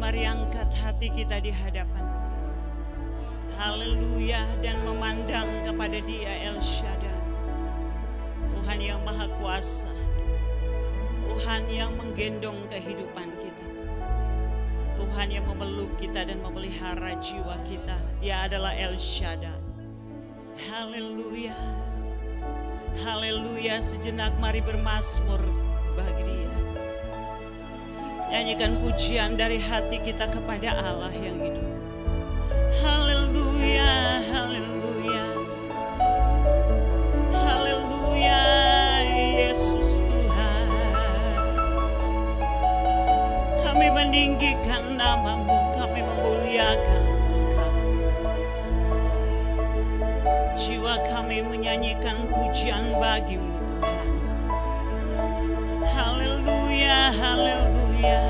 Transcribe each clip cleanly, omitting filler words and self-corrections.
mari angkat hati kita di hadapan. Haleluya, dan memandang kepada Dia El Shaddai, Tuhan yang Maha Kuasa, Tuhan yang menggendong kehidupan kita, Tuhan yang memeluk kita dan memelihara jiwa kita. Dia adalah El Shaddai. Haleluya, haleluya. Sejenak mari bermazmur bagi Dia. Nyanyikan pujian dari hati kita kepada Allah yang hidup. Haleluya, haleluya, haleluya. Yesus Tuhan, kami meninggikan nama-Mu, kami memuliakan Engkau. Jiwa kami menyanyikan pujian bagi-Mu Tuhan. Haleluya, haleluya.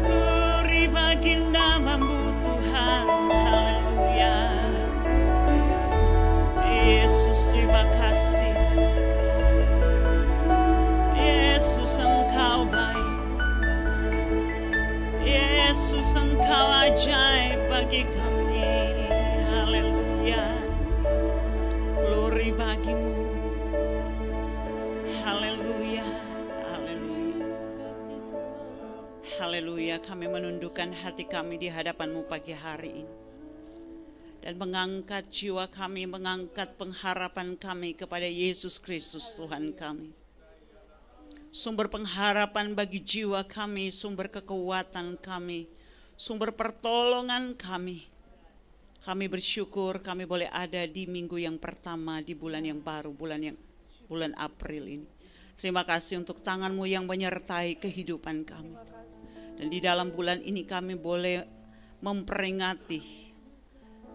Glory bagi nama-Mu Tuhan. Haleluya. Yesus, terima kasih. Yesus, Engkau baik. Yesus, Engkau ajaib bagi kami. Haleluya. Glory bagi-Mu. Haleluya, haleluya. Haleluya, kami menundukkan hati kami di hadapan-Mu pagi hari ini. Dan mengangkat jiwa kami, mengangkat pengharapan kami kepada Yesus Kristus Tuhan kami. Sumber pengharapan bagi jiwa kami, sumber kekuatan kami, sumber pertolongan kami. Kami bersyukur kami boleh ada di minggu yang pertama di bulan yang baru, bulan April ini. Terima kasih untuk tangan-Mu yang menyertai kehidupan kami. Dan di dalam bulan ini kami boleh memperingati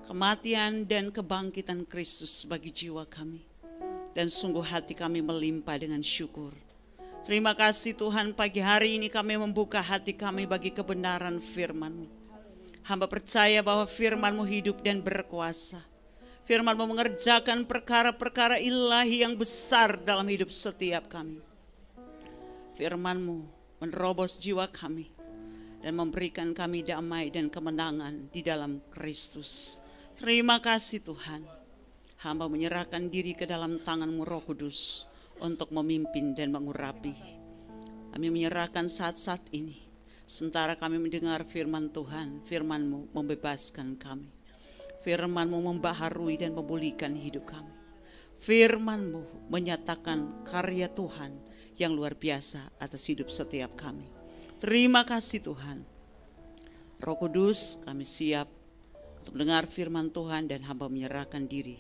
kematian dan kebangkitan Kristus bagi jiwa kami. Dan sungguh hati kami melimpah dengan syukur. Terima kasih Tuhan, pagi hari ini kami membuka hati kami bagi kebenaran firman-Mu. Hamba percaya bahwa firman-Mu hidup dan berkuasa. Firman-Mu mengerjakan perkara-perkara ilahi yang besar dalam hidup setiap kami. Firman-Mu menerobos jiwa kami dan memberikan kami damai dan kemenangan di dalam Kristus. Terima kasih Tuhan. Hamba menyerahkan diri ke dalam tangan-Mu Roh Kudus untuk memimpin dan mengurapi. Kami menyerahkan saat-saat ini. Sementara kami mendengar firman Tuhan, firman-Mu membebaskan kami. Firman-Mu membaharui dan memulihkan hidup kami. Firman-Mu menyatakan karya Tuhan yang luar biasa atas hidup setiap kami. Terima kasih Tuhan. Roh Kudus, kami siap untuk mendengar firman Tuhan dan hamba menyerahkan diri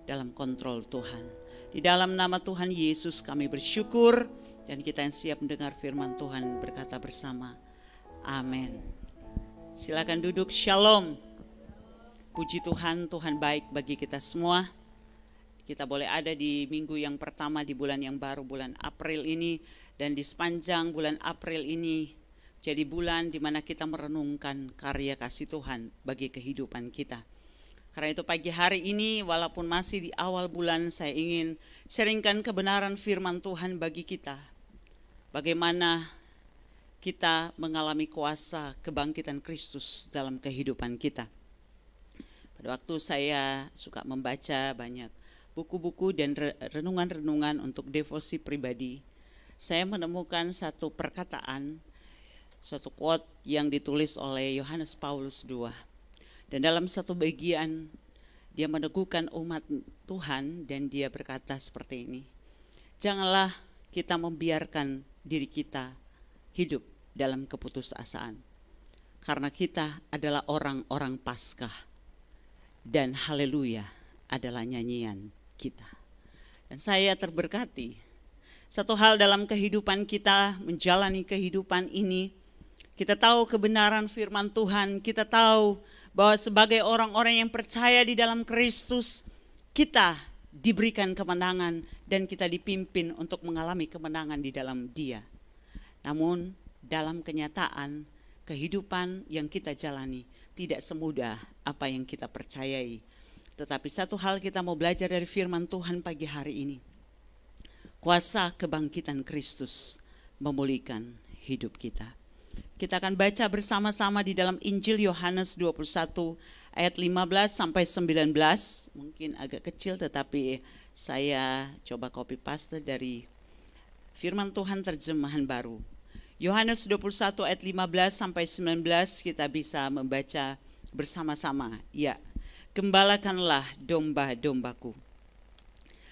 dalam kontrol Tuhan. Di dalam nama Tuhan Yesus kami bersyukur dan kita yang siap mendengar firman Tuhan berkata bersama, amin. Silakan duduk. Shalom. Puji Tuhan, Tuhan baik bagi kita semua. Kita boleh ada di minggu yang pertama di bulan yang baru, bulan April ini. Dan di sepanjang bulan April ini jadi bulan di mana kita merenungkan karya kasih Tuhan bagi kehidupan kita. Karena itu pagi hari ini walaupun masih di awal bulan, saya ingin sharingkan kebenaran firman Tuhan bagi kita. Bagaimana kita mengalami kuasa kebangkitan Kristus dalam kehidupan kita. Pada waktu saya suka membaca banyak buku-buku dan renungan-renungan untuk devosi pribadi, saya menemukan satu perkataan, suatu quote yang ditulis oleh Yohanes Paulus II. Dan dalam satu bagian dia meneguhkan umat Tuhan dan dia berkata seperti ini, janganlah kita membiarkan diri kita hidup dalam keputusasaan, karena kita adalah orang-orang Paskah. Dan haleluya adalah nyanyian kita. Dan saya terberkati. Satu hal dalam kehidupan kita, menjalani kehidupan ini, kita tahu kebenaran firman Tuhan, kita tahu bahwa sebagai orang-orang yang percaya di dalam Kristus, kita diberikan kemenangan dan kita dipimpin untuk mengalami kemenangan di dalam Dia. Namun dalam kenyataan, kehidupan yang kita jalani tidak semudah apa yang kita percayai. Tetapi satu hal kita mau belajar dari firman Tuhan pagi hari ini. Kuasa kebangkitan Kristus memulihkan hidup kita. Kita akan baca bersama-sama di dalam Injil Yohanes 21 ayat 15 sampai 19. Mungkin agak kecil tetapi saya coba copy paste dari firman Tuhan terjemahan baru. Yohanes 21 ayat 15 sampai 19 kita bisa membaca bersama-sama. Ya, gembalakanlah domba-dombaku.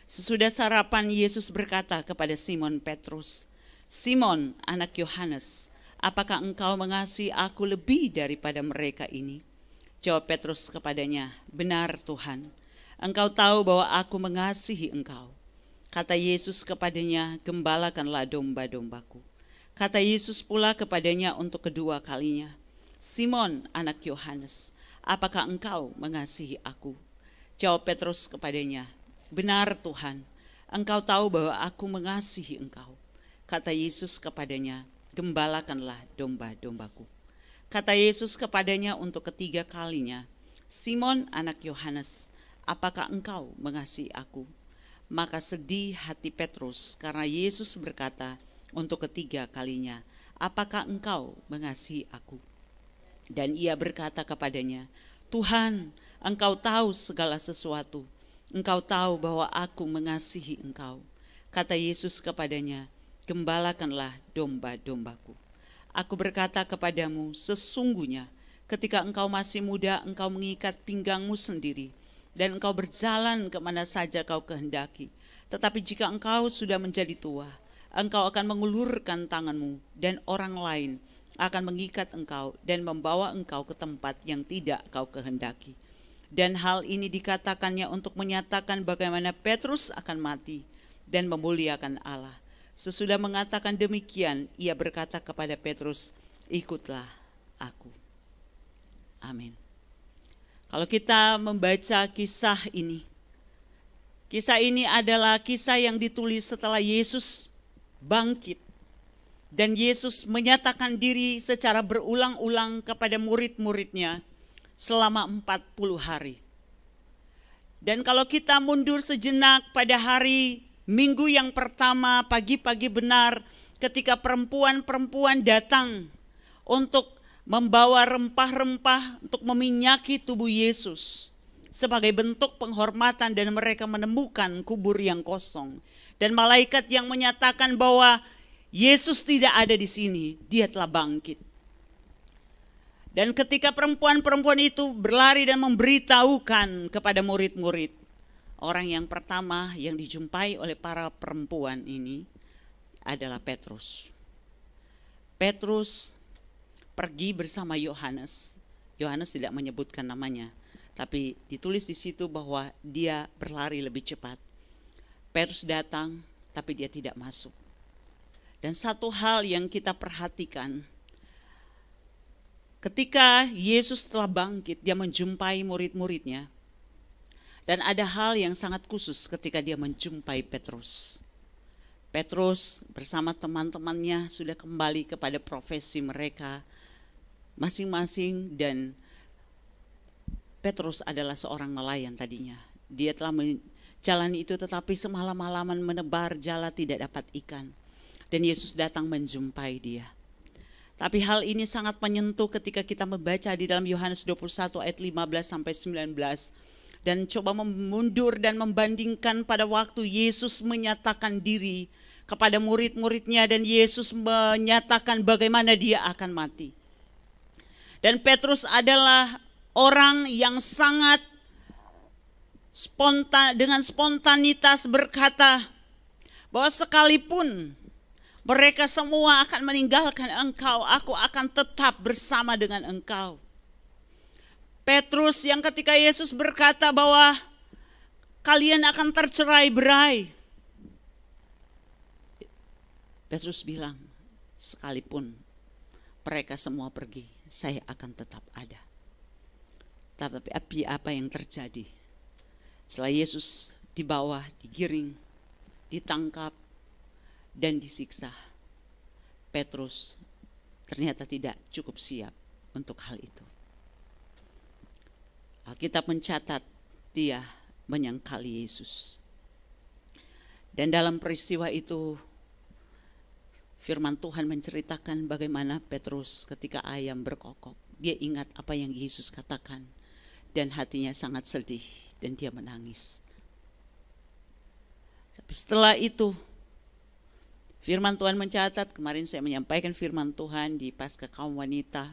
Sesudah sarapan Yesus berkata kepada Simon Petrus, Simon anak Yohanes, apakah engkau mengasihi aku lebih daripada mereka ini? Jawab Petrus kepadanya, benar Tuhan, engkau tahu bahwa aku mengasihi engkau. Kata Yesus kepadanya, gembalakanlah domba-dombaku. Kata Yesus pula kepadanya untuk kedua kalinya, Simon anak Yohanes, apakah engkau mengasihi aku? Jawab Petrus kepadanya, benar Tuhan, engkau tahu bahwa aku mengasihi engkau. Kata Yesus kepadanya, gembalakanlah domba-dombaku. Kata Yesus kepadanya untuk ketiga kalinya, Simon anak Yohanes, apakah engkau mengasihi aku? Maka sedih hati Petrus karena Yesus berkata untuk ketiga kalinya, apakah engkau mengasihi aku? Dan ia berkata kepadanya, Tuhan, engkau tahu segala sesuatu. Engkau tahu bahwa aku mengasihi engkau. Kata Yesus kepadanya, gembalakanlah domba-dombaku. Aku berkata kepadamu, sesungguhnya ketika engkau masih muda, engkau mengikat pinggangmu sendiri, dan engkau berjalan kemana saja kau kehendaki. Tetapi jika engkau sudah menjadi tua, engkau akan mengulurkan tanganmu, dan orang lain akan mengikat engkau dan membawa engkau ke tempat yang tidak kau kehendaki. Dan hal ini dikatakannya untuk menyatakan bagaimana Petrus akan mati dan memuliakan Allah. Sesudah mengatakan demikian, ia berkata kepada Petrus, ikutlah aku. Amin. Kalau kita membaca kisah ini adalah kisah yang ditulis setelah Yesus bangkit. Dan Yesus menyatakan diri secara berulang-ulang kepada murid-muridnya selama 40 hari. Dan kalau kita mundur sejenak pada hari Minggu yang pertama, pagi-pagi benar, ketika perempuan-perempuan datang untuk membawa rempah-rempah untuk meminyaki tubuh Yesus sebagai bentuk penghormatan, dan mereka menemukan kubur yang kosong. Dan malaikat yang menyatakan bahwa Yesus tidak ada di sini, dia telah bangkit. Dan ketika perempuan-perempuan itu berlari dan memberitahukan kepada murid-murid, orang yang pertama yang dijumpai oleh para perempuan ini adalah Petrus. Petrus pergi bersama Yohanes. Yohanes tidak menyebutkan namanya, tapi ditulis di situ bahwa dia berlari lebih cepat. Petrus datang, tapi dia tidak masuk. Dan satu hal yang kita perhatikan, ketika Yesus telah bangkit, dia menjumpai murid-muridnya. Dan ada hal yang sangat khusus ketika dia menjumpai Petrus. Petrus bersama teman-temannya sudah kembali kepada profesi mereka masing-masing, dan Petrus adalah seorang nelayan tadinya. Dia telah menjalani itu, tetapi semalam-malaman menebar jala tidak dapat ikan. Dan Yesus datang menjumpai dia. Tapi hal ini sangat menyentuh ketika kita membaca di dalam Yohanes 21 ayat 15 sampai 19. Dan coba memundur dan membandingkan pada waktu Yesus menyatakan diri kepada murid-muridnya, dan Yesus menyatakan bagaimana dia akan mati. Dan Petrus adalah orang yang sangat dengan spontanitas berkata bahwa sekalipun mereka semua akan meninggalkan engkau, aku akan tetap bersama dengan engkau. Petrus yang ketika Yesus berkata bahwa kalian akan tercerai-berai, Petrus bilang, sekalipun mereka semua pergi, saya akan tetap ada. Tapi apa yang terjadi? Setelah Yesus dibawa, digiring, ditangkap, dan disiksa, Petrus ternyata tidak cukup siap untuk hal itu. Alkitab mencatat dia menyangkali Yesus. Dan dalam peristiwa itu, Firman Tuhan menceritakan bagaimana Petrus ketika ayam berkokok, dia ingat apa yang Yesus katakan dan hatinya sangat sedih dan dia menangis. Tapi setelah itu firman Tuhan mencatat, kemarin saya menyampaikan firman Tuhan di Paskah kaum wanita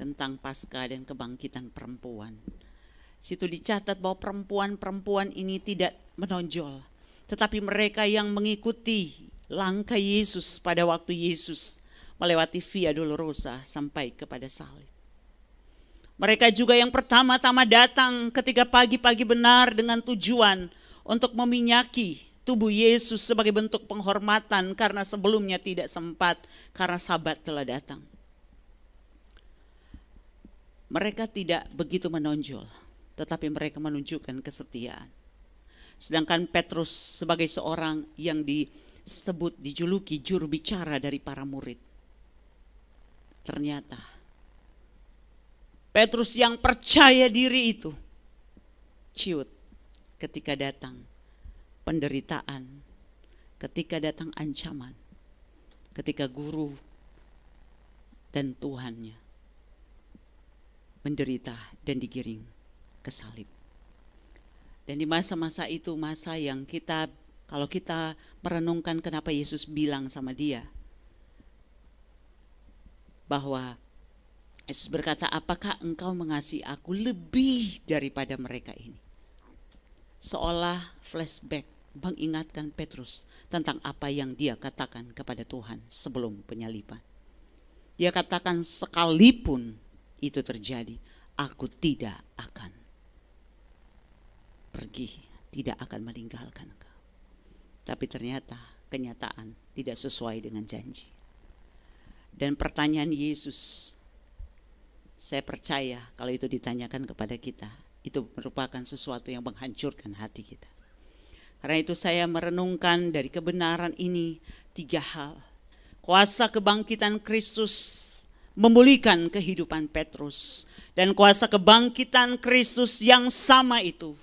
tentang Paskah dan kebangkitan perempuan. Situ dicatat bahwa perempuan-perempuan ini tidak menonjol, tetapi mereka yang mengikuti langkah Yesus pada waktu Yesus melewati Via Dolorosa sampai kepada salib. Mereka juga yang pertama-tama datang ketika pagi-pagi benar dengan tujuan untuk meminyaki tubuh Yesus sebagai bentuk penghormatan karena sebelumnya tidak sempat karena Sabat telah datang. Mereka tidak begitu menonjol, tetapi mereka menunjukkan kesetiaan. Sedangkan Petrus sebagai seorang yang dijuluki juru bicara dari para murid. Ternyata Petrus yang percaya diri itu ciut ketika datang penderitaan, ketika datang ancaman, ketika guru dan Tuhannya menderita dan digiring ke salib. Dan di masa-masa itu masa yang kalau kita merenungkan kenapa Yesus bilang sama dia bahwa Yesus berkata, apakah engkau mengasihi aku lebih daripada mereka ini? Seolah flashback mengingatkan Petrus tentang apa yang dia katakan kepada Tuhan sebelum penyaliban. Dia katakan sekalipun itu terjadi, aku tidak akan pergi, tidak akan meninggalkan engkau. Tapi ternyata kenyataan tidak sesuai dengan janji. Dan pertanyaan Yesus, saya percaya kalau itu ditanyakan kepada kita, itu merupakan sesuatu yang menghancurkan hati kita. Karena itu saya merenungkan dari kebenaran ini 3 hal. Kuasa kebangkitan Kristus memulihkan kehidupan Petrus. Dan kuasa kebangkitan Kristus yang sama itu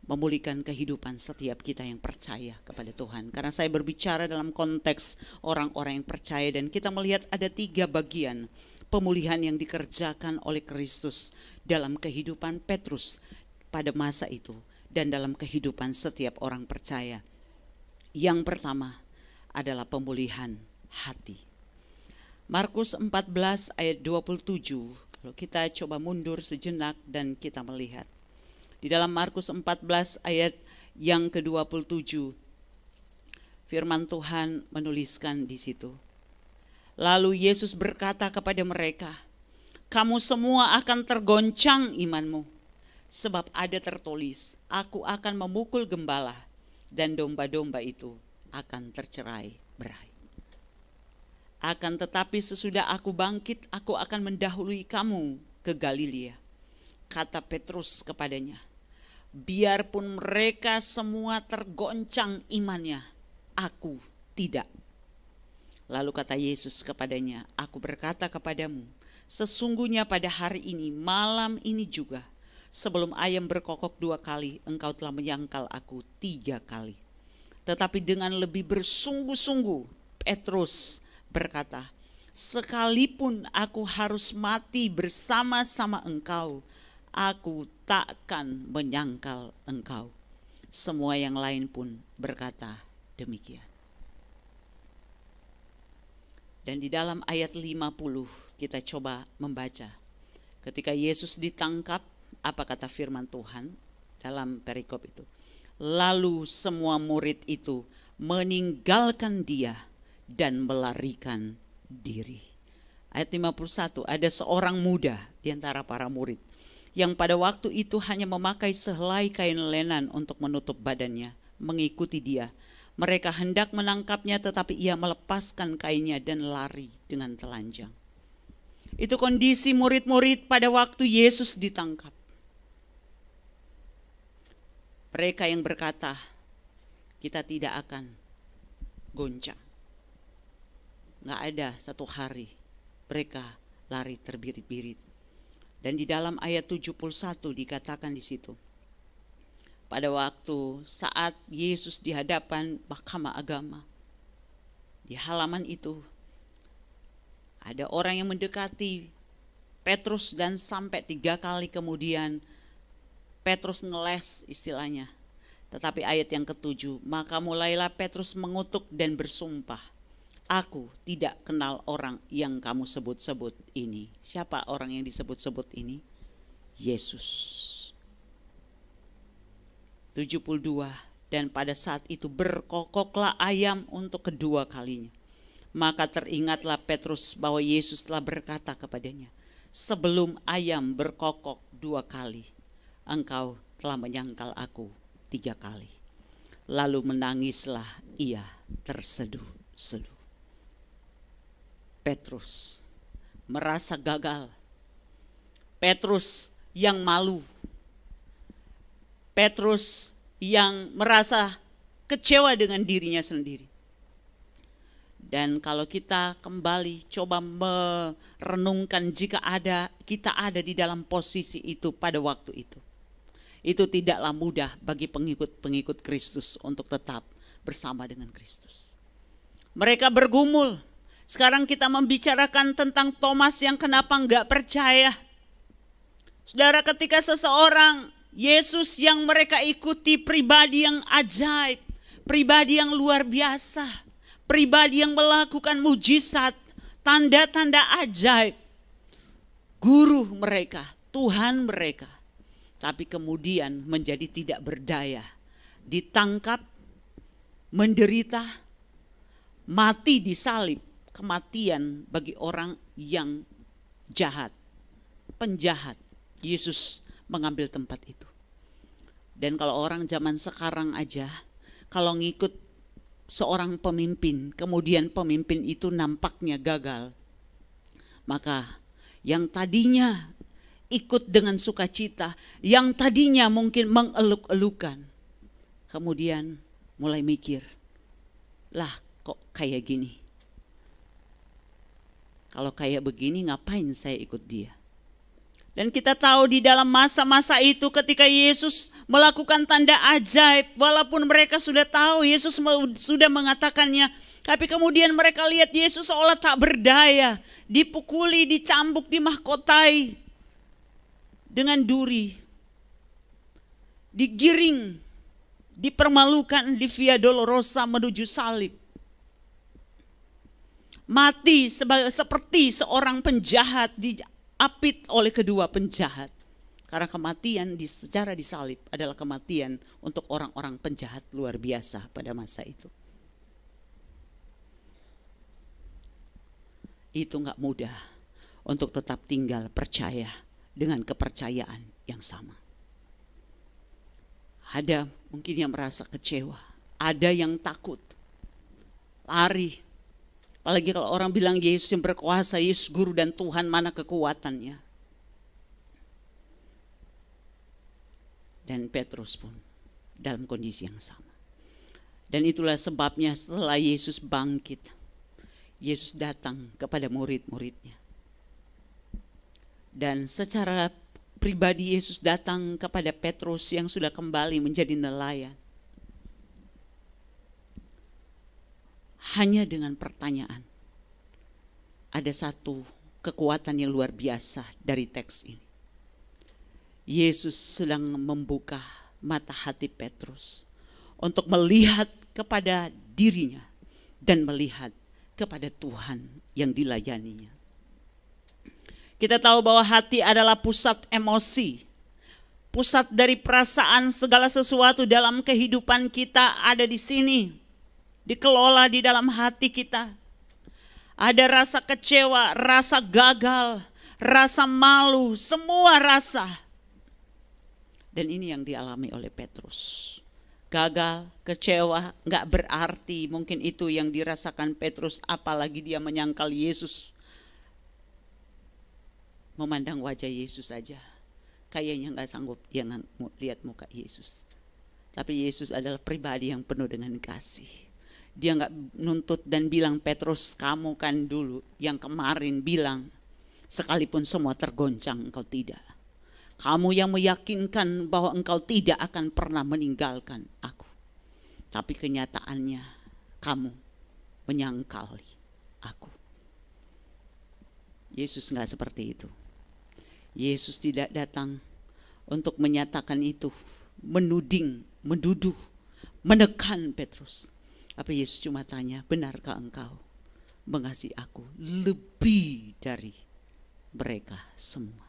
memulihkan kehidupan setiap kita yang percaya kepada Tuhan. Karena saya berbicara dalam konteks orang-orang yang percaya dan kita melihat ada 3 bagian pemulihan yang dikerjakan oleh Kristus dalam kehidupan Petrus pada masa itu dan dalam kehidupan setiap orang percaya. Yang pertama adalah pemulihan hati. Markus 14 ayat 27, kalau kita coba mundur sejenak dan kita melihat. Di dalam Markus 14 ayat yang ke-27, firman Tuhan menuliskan di situ. Lalu Yesus berkata kepada mereka, kamu semua akan tergoncang imanmu, sebab ada tertulis, aku akan memukul gembala dan domba-domba itu akan tercerai-berai. Akan tetapi sesudah aku bangkit, aku akan mendahului kamu ke Galilea. Kata Petrus kepadanya, biarpun mereka semua tergoncang imannya, aku tidak. Lalu kata Yesus kepadanya, aku berkata kepadamu, sesungguhnya pada hari ini, malam ini juga, sebelum ayam berkokok 2 kali, engkau telah menyangkal aku 3 kali. Tetapi dengan lebih bersungguh-sungguh, Petrus berkata, sekalipun aku harus mati bersama-sama engkau, aku takkan menyangkal engkau. Semua yang lain pun berkata demikian. Dan di dalam ayat 50 kita coba membaca. Ketika Yesus ditangkap, apa kata firman Tuhan dalam perikop itu? Lalu semua murid itu meninggalkan dia dan melarikan diri. Ayat 51, ada seorang muda di antara para murid yang pada waktu itu hanya memakai sehelai kain lenan untuk menutup badannya, mengikuti dia. Mereka hendak menangkapnya tetapi ia melepaskan kainnya dan lari dengan telanjang. Itu kondisi murid-murid pada waktu Yesus ditangkap. Mereka yang berkata, kita tidak akan goncang. Gak ada satu hari mereka lari terbirit-birit. Dan di dalam ayat 71 dikatakan di situ, pada waktu saat Yesus di hadapan mahkamah agama, Di halaman itu ada orang yang mendekati Petrus dan sampai 3 kali kemudian Petrus ngeles istilahnya. Tetapi ayat yang ke-7, maka mulailah Petrus mengutuk dan bersumpah, aku tidak kenal orang yang kamu sebut-sebut ini. Siapa orang yang disebut-sebut ini? Yesus. 72, dan pada saat itu berkokoklah ayam untuk kedua kalinya. Maka teringatlah Petrus bahwa Yesus telah berkata kepadanya, sebelum ayam berkokok 2 kali, engkau telah menyangkal aku 3 kali. Lalu menangislah ia terseduh-seduh. Petrus merasa gagal. Petrus yang malu. Petrus yang merasa kecewa dengan dirinya sendiri. Dan kalau kita kembali coba merenungkan jika kita ada di dalam posisi itu pada waktu itu tidaklah mudah bagi pengikut-pengikut Kristus untuk tetap bersama dengan Kristus. Mereka bergumul. Sekarang kita membicarakan tentang Thomas yang kenapa enggak percaya. Saudara, ketika seseorang Yesus yang mereka ikuti pribadi yang ajaib, pribadi yang luar biasa, pribadi yang melakukan mujizat, tanda-tanda ajaib, guru mereka, Tuhan mereka, tapi kemudian menjadi tidak berdaya, ditangkap, menderita, mati disalib, kematian bagi orang yang jahat, penjahat. Yesus mengambil tempat itu. Dan kalau orang zaman sekarang aja, kalau ngikut seorang pemimpin, kemudian pemimpin itu nampaknya gagal, maka yang tadinya ikut dengan sukacita, yang tadinya mungkin mengeluk-elukan, kemudian mulai mikir, lah kok kayak gini? Kalau kayak begini ngapain saya ikut dia? Dan kita tahu di dalam masa-masa itu ketika Yesus melakukan tanda ajaib, walaupun mereka sudah tahu Yesus sudah mengatakannya, tapi kemudian mereka lihat Yesus seolah tak berdaya, dipukuli, dicambuk, dimahkotai dengan duri, digiring, dipermalukan di Via Dolorosa menuju salib. Mati seperti seorang penjahat diapit oleh kedua penjahat. Karena kematian secara disalib adalah kematian untuk orang-orang penjahat luar biasa pada masa itu. Itu gak mudah untuk tetap tinggal percaya dengan kepercayaan yang sama. Ada mungkin yang merasa kecewa, ada yang takut, lari. Apalagi kalau orang bilang Yesus yang berkuasa, Yesus guru dan Tuhan, mana kekuatannya. Dan Petrus pun dalam kondisi yang sama. Dan itulah sebabnya setelah Yesus bangkit, Yesus datang kepada murid-muridnya. Dan secara pribadi Yesus datang kepada Petrus yang sudah kembali menjadi nelayan. Hanya dengan pertanyaan. Ada satu kekuatan yang luar biasa dari teks ini. Yesus sedang membuka mata hati Petrus untuk melihat kepada dirinya dan melihat kepada Tuhan yang dilayaninya. Kita tahu bahwa hati adalah pusat emosi, pusat dari perasaan, segala sesuatu dalam kehidupan kita ada di sini. Dikelola di dalam hati kita. Ada rasa kecewa, rasa gagal, rasa malu, semua rasa. Dan ini yang dialami oleh Petrus. Gagal, kecewa, gak berarti mungkin itu yang dirasakan Petrus, apalagi dia menyangkal Yesus. Memandang wajah Yesus saja, kayaknya gak sanggup dia lihat muka Yesus. Tapi Yesus adalah pribadi yang penuh dengan kasih. Dia gak nuntut dan bilang, Petrus kamu kan dulu yang kemarin bilang, sekalipun semua tergoncang engkau tidak. Kamu yang meyakinkan bahwa engkau tidak akan pernah meninggalkan aku. Tapi kenyataannya kamu menyangkali aku. Yesus enggak seperti itu. Yesus tidak datang untuk menyatakan itu, menuding, menduduh, menekan Petrus. Tapi Yesus cuma tanya, benarkah engkau mengasihi aku lebih dari mereka semua?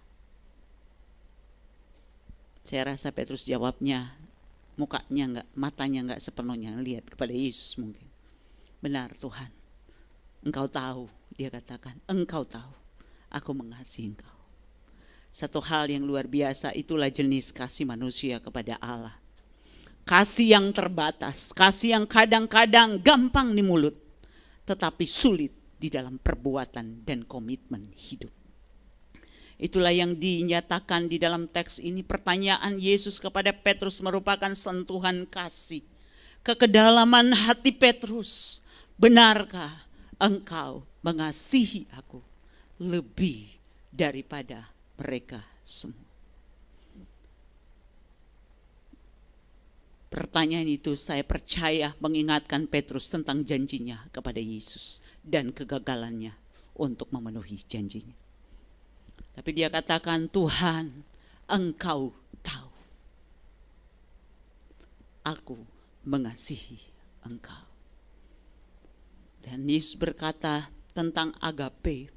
Saya rasa Petrus jawabnya, matanya enggak sepenuhnya lihat kepada Yesus mungkin. Benar Tuhan, engkau tahu, dia katakan, engkau tahu aku mengasihi engkau. Satu hal yang luar biasa, itulah jenis kasih manusia kepada Allah. Kasih yang terbatas, kasih yang kadang-kadang gampang di mulut, tetapi sulit di dalam perbuatan dan komitmen hidup. Itulah yang dinyatakan di dalam teks ini. Pertanyaan Yesus kepada Petrus merupakan sentuhan kasih ke kedalaman hati Petrus. Benarkah engkau mengasihi aku lebih daripada mereka semua? Pertanyaan itu saya percaya mengingatkan Petrus tentang janjinya kepada Yesus dan kegagalannya untuk memenuhi janjinya. Tapi dia katakan, Tuhan, engkau tahu aku mengasihi engkau. Dan Yesus berkata tentang agape,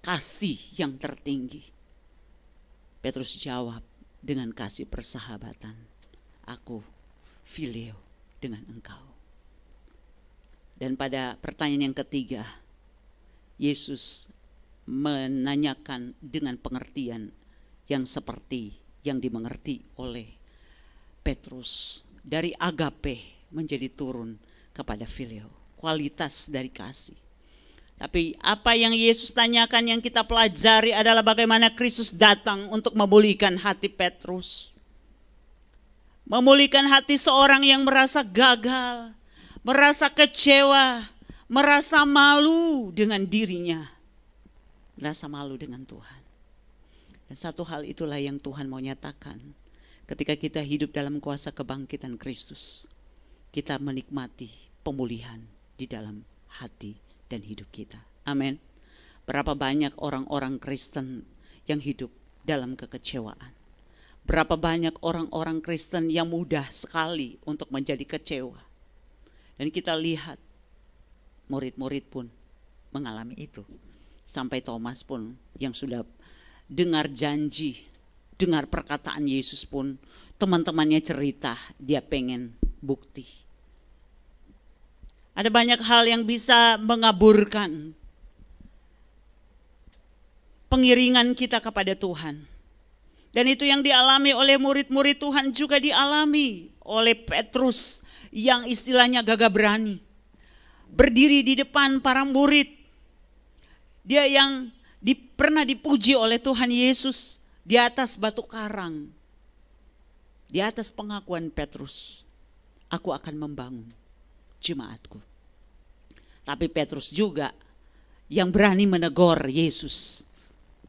kasih yang tertinggi. Petrus jawab dengan kasih persahabatan, aku phileo dengan engkau. Dan pada pertanyaan yang ketiga, Yesus menanyakan dengan pengertian yang seperti yang dimengerti oleh Petrus. Dari agape menjadi turun kepada phileo, kualitas dari kasih. Tapi apa yang Yesus tanyakan yang kita pelajari adalah bagaimana Kristus datang untuk memulihkan hati Petrus. Memulihkan hati seorang yang merasa gagal, merasa kecewa, merasa malu dengan dirinya. Merasa malu dengan Tuhan. Dan satu hal itulah yang Tuhan mau nyatakan. Ketika kita hidup dalam kuasa kebangkitan Kristus, kita menikmati pemulihan di dalam hati dan hidup kita. Amin. Berapa banyak orang-orang Kristen yang hidup dalam kekecewaan. Berapa banyak orang-orang Kristen yang mudah sekali untuk menjadi kecewa. Dan kita lihat murid-murid pun mengalami itu. Sampai Thomas pun yang sudah dengar janji, dengar perkataan Yesus pun, teman-temannya cerita dia pengen bukti. Ada banyak hal yang bisa mengaburkan pengiringan kita kepada Tuhan. Dan itu yang dialami oleh murid-murid Tuhan juga dialami oleh Petrus yang istilahnya gagah berani. Berdiri di depan para murid. Dia yang pernah dipuji oleh Tuhan Yesus di atas batu karang. Di atas pengakuan Petrus, aku akan membangun jemaatku. Tapi Petrus juga yang berani menegur Yesus.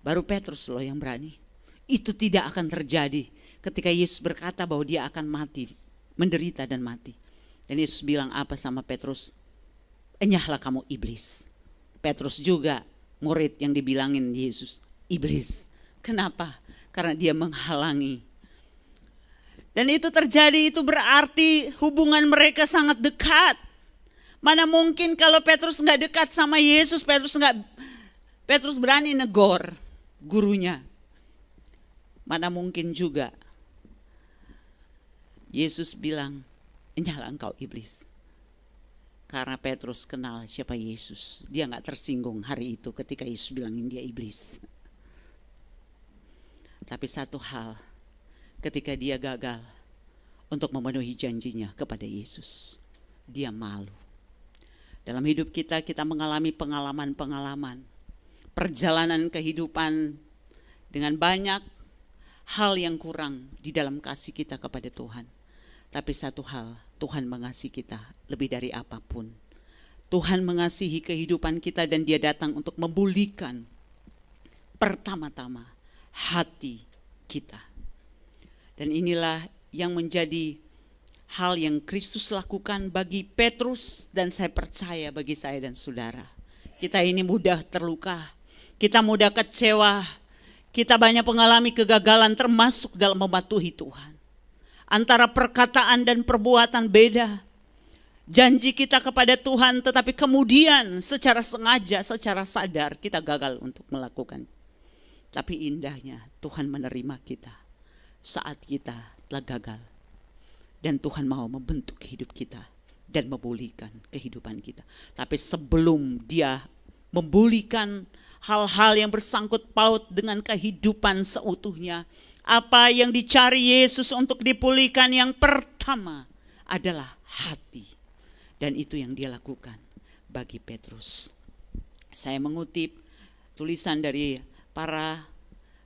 Baru Petrus loh yang berani. Itu tidak akan terjadi ketika Yesus berkata bahwa dia akan mati, menderita dan mati. Dan Yesus bilang apa sama Petrus? Enyahlah kamu iblis. Petrus juga murid yang dibilangin Yesus, iblis. Kenapa? Karena dia menghalangi. Dan itu terjadi, itu berarti hubungan mereka sangat dekat. Mana mungkin kalau Petrus nggak dekat sama Yesus, Petrus berani negor gurunya. Mana mungkin juga Yesus bilang, enyahlah engkau iblis. Karena Petrus kenal siapa Yesus. Dia gak tersinggung hari itu ketika Yesus bilangin dia iblis. Tapi satu hal, ketika dia gagal untuk memenuhi janjinya kepada Yesus, dia malu. Dalam hidup kita mengalami pengalaman-pengalaman. Perjalanan kehidupan dengan banyak hal yang kurang di dalam kasih kita kepada Tuhan. Tapi satu hal, Tuhan mengasihi kita lebih dari apapun. Tuhan mengasihi kehidupan kita dan dia datang untuk memulihkan pertama-tama hati kita. Dan inilah yang menjadi hal yang Kristus lakukan bagi Petrus, dan saya percaya bagi saya dan saudara. Kita ini mudah terluka, kita mudah kecewa, kita banyak mengalami kegagalan termasuk dalam mematuhi Tuhan. Antara perkataan dan perbuatan beda. Janji kita kepada Tuhan tetapi kemudian secara sengaja, secara sadar kita gagal untuk melakukan. Tapi indahnya Tuhan menerima kita saat kita telah gagal. Dan Tuhan mau membentuk hidup kita dan memulihkan kehidupan kita. Tapi sebelum Dia memulihkan hal-hal yang bersangkut paut dengan kehidupan seutuhnya, apa yang dicari Yesus untuk dipulihkan yang pertama adalah hati. Dan itu yang Dia lakukan bagi Petrus. Saya mengutip tulisan dari para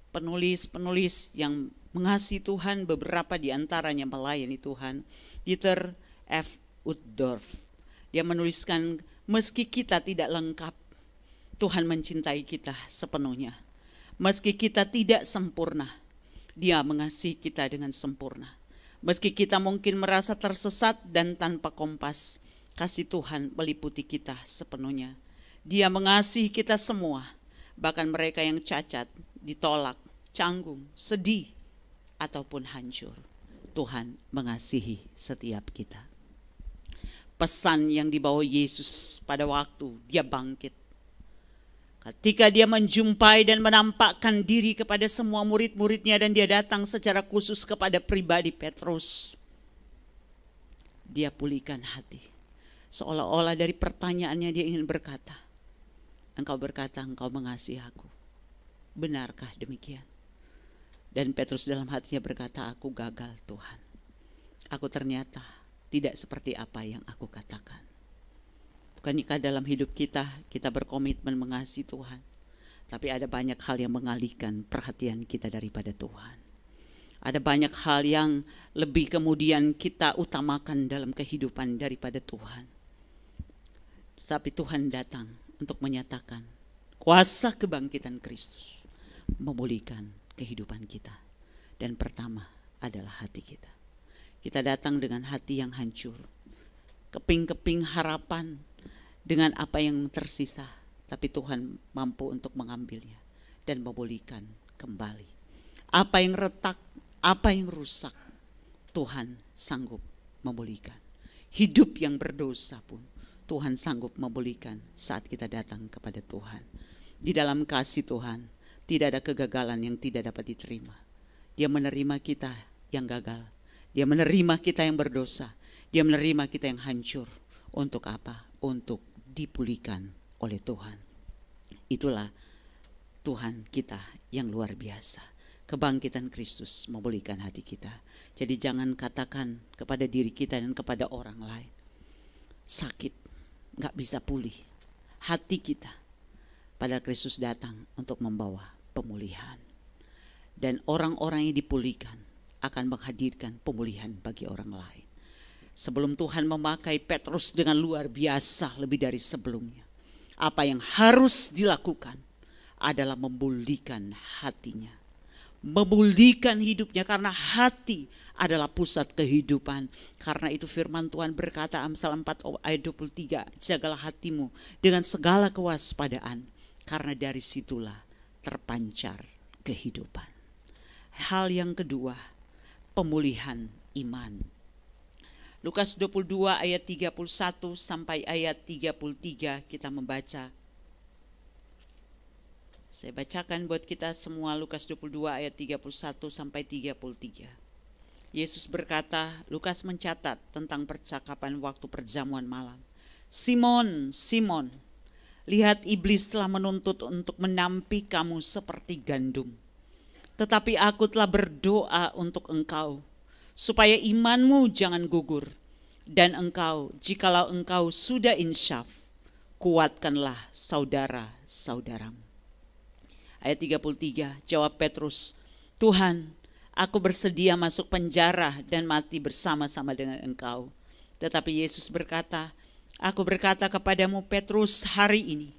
penulis-penulis yang mengasihi Tuhan, beberapa di antaranya melayani Tuhan. Dieter F. Uchtdorf, dia menuliskan, meski kita tidak lengkap, Tuhan mencintai kita sepenuhnya. Meski kita tidak sempurna, Dia mengasihi kita dengan sempurna. Meski kita mungkin merasa tersesat dan tanpa kompas, kasih Tuhan meliputi kita sepenuhnya. Dia mengasihi kita semua, bahkan mereka yang cacat, ditolak, canggung, sedih, ataupun hancur. Tuhan mengasihi setiap kita. Pesan yang dibawa Yesus pada waktu Dia bangkit, ketika Dia menjumpai dan menampakkan diri kepada semua murid-muridnya, dan Dia datang secara khusus kepada pribadi Petrus, Dia pulihkan hati. Seolah-olah dari pertanyaannya Dia ingin berkata, engkau berkata engkau mengasihi aku, benarkah demikian? Dan Petrus dalam hatinya berkata, aku gagal Tuhan. Aku ternyata tidak seperti apa yang aku katakan. Bukankah dalam hidup kita berkomitmen mengasihi Tuhan, tapi ada banyak hal yang mengalihkan perhatian kita daripada Tuhan. Ada banyak hal yang lebih kemudian kita utamakan dalam kehidupan daripada Tuhan. Tapi Tuhan datang untuk menyatakan kuasa kebangkitan Kristus memulihkan kehidupan kita. Dan pertama adalah hati kita. Kita datang dengan hati yang hancur, keping-keping harapan dengan apa yang tersisa, tapi Tuhan mampu untuk mengambilnya dan memulihkan kembali. Apa yang retak, apa yang rusak, Tuhan sanggup memulihkan. Hidup yang berdosa pun Tuhan sanggup memulihkan saat kita datang kepada Tuhan. Di dalam kasih Tuhan tidak ada kegagalan yang tidak dapat diterima. Dia menerima kita yang gagal, Dia menerima kita yang berdosa, Dia menerima kita yang hancur. Untuk apa? Untuk dipulihkan oleh Tuhan. Itulah Tuhan kita yang luar biasa. Kebangkitan Kristus memulihkan hati kita. Jadi jangan katakan kepada diri kita dan kepada orang lain, sakit, gak bisa pulih. Hati kita, padahal Kristus datang untuk membawa pemulihan. Dan orang-orang yang dipulihkan akan menghadirkan pemulihan bagi orang lain. Sebelum Tuhan memakai Petrus dengan luar biasa lebih dari sebelumnya, apa yang harus dilakukan adalah memulihkan hatinya, memulihkan hidupnya, karena hati adalah pusat kehidupan. Karena itu firman Tuhan berkata, Amsal 4 ayat 23, jagalah hatimu dengan segala kewaspadaan, karena dari situlah terpancar kehidupan. Hal yang kedua, pemulihan iman. Lukas 22 ayat 31 sampai ayat 33 kita membaca. Saya bacakan buat kita semua Lukas 22 ayat 31 sampai 33. Yesus berkata, Lukas mencatat tentang percakapan waktu perjamuan malam. Simon, Simon, lihat iblis telah menuntut untuk menampi kamu seperti gandum. Tetapi aku telah berdoa untuk engkau, supaya imanmu jangan gugur. Dan engkau, jikalau engkau sudah insyaf, kuatkanlah saudara-saudaramu. Ayat 33, jawab Petrus, Tuhan, aku bersedia masuk penjara dan mati bersama-sama dengan engkau. Tetapi Yesus berkata, aku berkata kepadamu Petrus, hari ini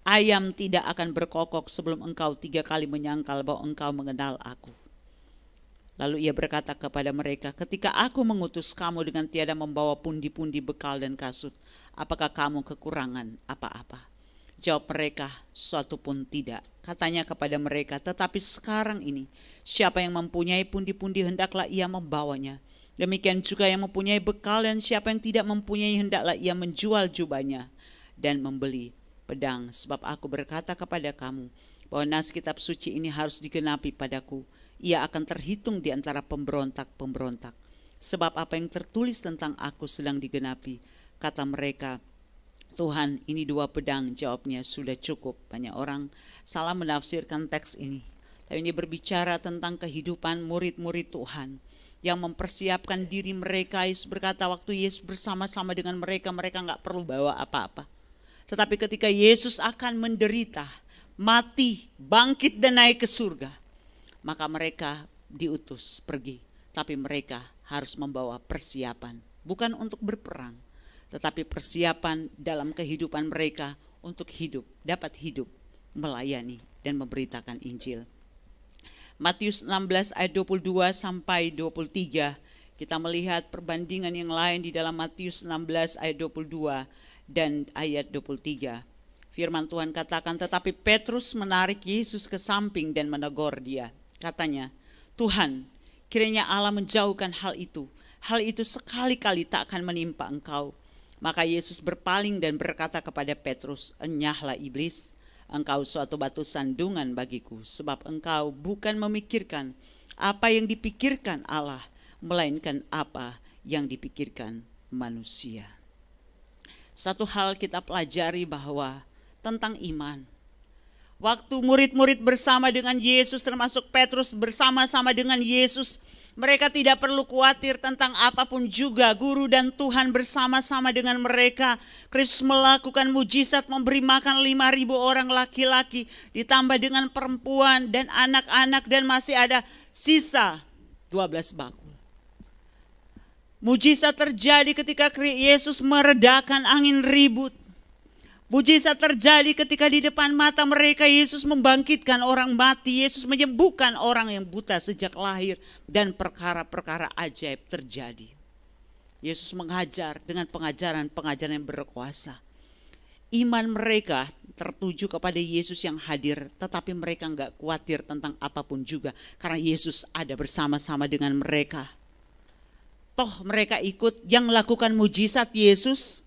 ayam tidak akan berkokok sebelum engkau 3 kali menyangkal bahwa engkau mengenal aku. Lalu ia berkata kepada mereka, ketika aku mengutus kamu dengan tiada membawa pundi-pundi bekal dan kasut, apakah kamu kekurangan apa-apa? Jawab mereka, suatu pun tidak. Katanya kepada mereka, tetapi sekarang ini, siapa yang mempunyai pundi-pundi hendaklah ia membawanya. Demikian juga yang mempunyai bekal, dan siapa yang tidak mempunyai hendaklah ia menjual jubahnya dan membeli pedang. Sebab aku berkata kepada kamu, bahwa nas kitab suci ini harus digenapi padaku. Ia akan terhitung di antara pemberontak-pemberontak. Sebab apa yang tertulis tentang aku sedang digenapi. Kata mereka, Tuhan, ini 2 pedang. Jawabnya, sudah cukup. Banyak orang salah menafsirkan teks ini. Tapi ini berbicara tentang kehidupan murid-murid Tuhan yang mempersiapkan diri mereka. Yesus berkata, waktu Yesus bersama-sama dengan mereka, mereka gak perlu bawa apa-apa. Tetapi ketika Yesus akan menderita, mati, bangkit dan naik ke surga, maka mereka diutus pergi. Tapi mereka harus membawa persiapan. Bukan untuk berperang, tetapi persiapan dalam kehidupan mereka untuk hidup, dapat hidup, melayani dan memberitakan Injil. Matius 16 ayat 22 sampai 23, kita melihat perbandingan yang lain di dalam Matius 16 ayat 22 dan ayat 23. Firman Tuhan katakan, tetapi Petrus menarik Yesus ke samping dan menegur dia. Katanya, Tuhan, kiranya Allah menjauhkan hal itu. Hal itu sekali-kali tak akan menimpa engkau. Maka Yesus berpaling dan berkata kepada Petrus, enyahlah iblis, engkau suatu batu sandungan bagiku. Sebab engkau bukan memikirkan apa yang dipikirkan Allah, melainkan apa yang dipikirkan manusia. Satu hal kita pelajari bahwa tentang iman. Waktu murid-murid bersama dengan Yesus, termasuk Petrus bersama-sama dengan Yesus, mereka tidak perlu khawatir tentang apapun juga. Guru dan Tuhan bersama-sama dengan mereka. Kristus melakukan mujizat, memberi makan 5.000 orang laki-laki, ditambah dengan perempuan dan anak-anak, dan masih ada sisa 12 bakul. Mujizat terjadi ketika Yesus meredakan angin ribut. Mujizat terjadi ketika di depan mata mereka Yesus membangkitkan orang mati, Yesus menyembuhkan orang yang buta sejak lahir, dan perkara-perkara ajaib terjadi. Yesus mengajar dengan pengajaran yang berkuasa. Iman mereka tertuju kepada Yesus yang hadir, tetapi mereka enggak khawatir tentang apapun juga karena Yesus ada bersama-sama dengan mereka. Toh mereka ikut yang lakukan mujizat Yesus.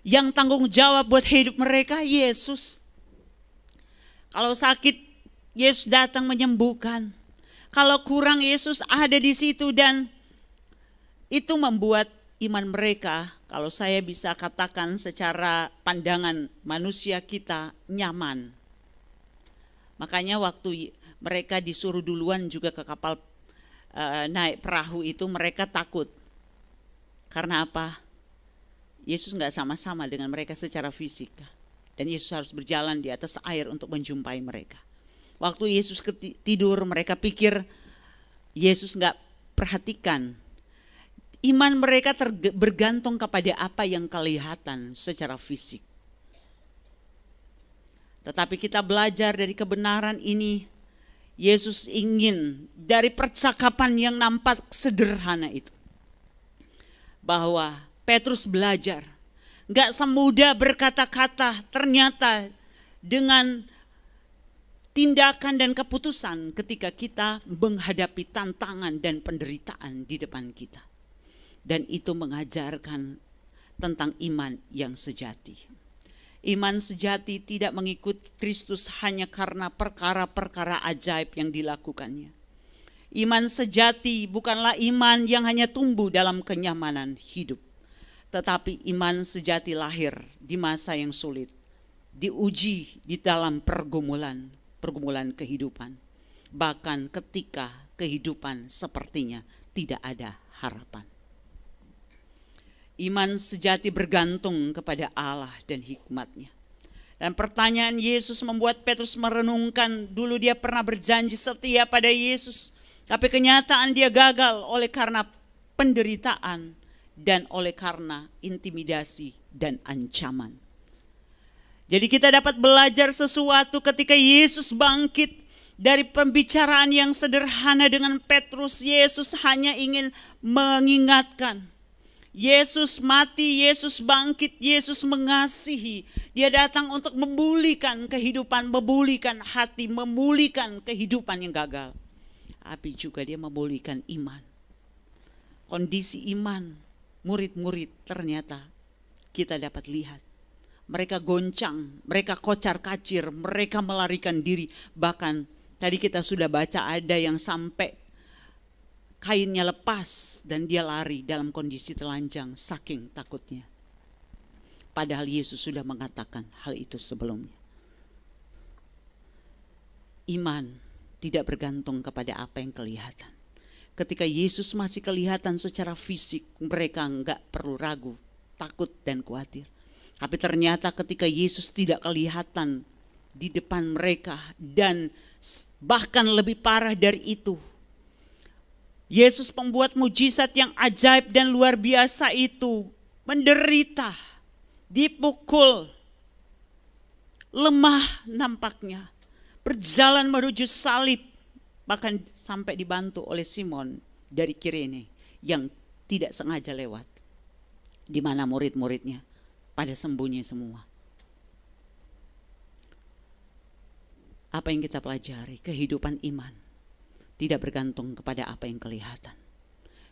Yang tanggung jawab buat hidup mereka Yesus. Kalau sakit, Yesus datang menyembuhkan. Kalau kurang, Yesus ada di situ, dan itu membuat iman mereka, kalau saya bisa katakan secara pandangan manusia kita, nyaman. Makanya waktu mereka disuruh duluan juga ke kapal naik perahu itu, mereka takut. Karena apa? Yesus enggak sama-sama dengan mereka secara fisik. Dan Yesus harus berjalan di atas air untuk menjumpai mereka. Waktu Yesus tidur, mereka pikir Yesus enggak perhatikan. Iman mereka bergantung kepada apa yang kelihatan secara fisik. Tetapi kita belajar dari kebenaran ini. Yesus ingin dari percakapan yang nampak sederhana itu, bahwa Petrus belajar, gak semudah berkata-kata, ternyata dengan tindakan dan keputusan ketika kita menghadapi tantangan dan penderitaan di depan kita. Dan itu mengajarkan tentang iman yang sejati. Iman sejati tidak mengikut Kristus hanya karena perkara-perkara ajaib yang dilakukannya. Iman sejati bukanlah iman yang hanya tumbuh dalam kenyamanan hidup. Tetapi iman sejati lahir di masa yang sulit, diuji di dalam pergumulan kehidupan. Bahkan ketika kehidupan sepertinya tidak ada harapan. Iman sejati bergantung kepada Allah dan hikmat-Nya. Dan pertanyaan Yesus membuat Petrus merenungkan, dulu dia pernah berjanji setia pada Yesus, tapi kenyataan dia gagal oleh karena penderitaan dan oleh karena intimidasi dan ancaman. Jadi kita dapat belajar sesuatu ketika Yesus bangkit. Dari pembicaraan yang sederhana dengan Petrus, Yesus hanya ingin mengingatkan. Yesus mati, Yesus bangkit, Yesus mengasihi. Dia datang untuk memulihkan kehidupan, memulihkan hati, memulihkan kehidupan yang gagal. Tapi juga dia memulihkan iman. Kondisi iman murid-murid ternyata kita dapat lihat. Mereka goncang, mereka kocar-kacir, mereka melarikan diri. Bahkan tadi kita sudah baca ada yang sampai kainnya lepas dan dia lari dalam kondisi telanjang saking takutnya. Padahal Yesus sudah mengatakan hal itu sebelumnya. Iman tidak bergantung kepada apa yang kelihatan. Ketika Yesus masih kelihatan secara fisik, mereka enggak perlu ragu, takut dan khawatir. Tapi ternyata ketika Yesus tidak kelihatan di depan mereka dan bahkan lebih parah dari itu, Yesus pembuat mujizat yang ajaib dan luar biasa itu menderita, dipukul, lemah nampaknya, berjalan menuju salib, bahkan sampai dibantu oleh Simon dari Kirene yang tidak sengaja lewat, di mana murid-muridnya pada sembunyi semua. Apa yang kita pelajari? Kehidupan iman tidak bergantung kepada apa yang kelihatan.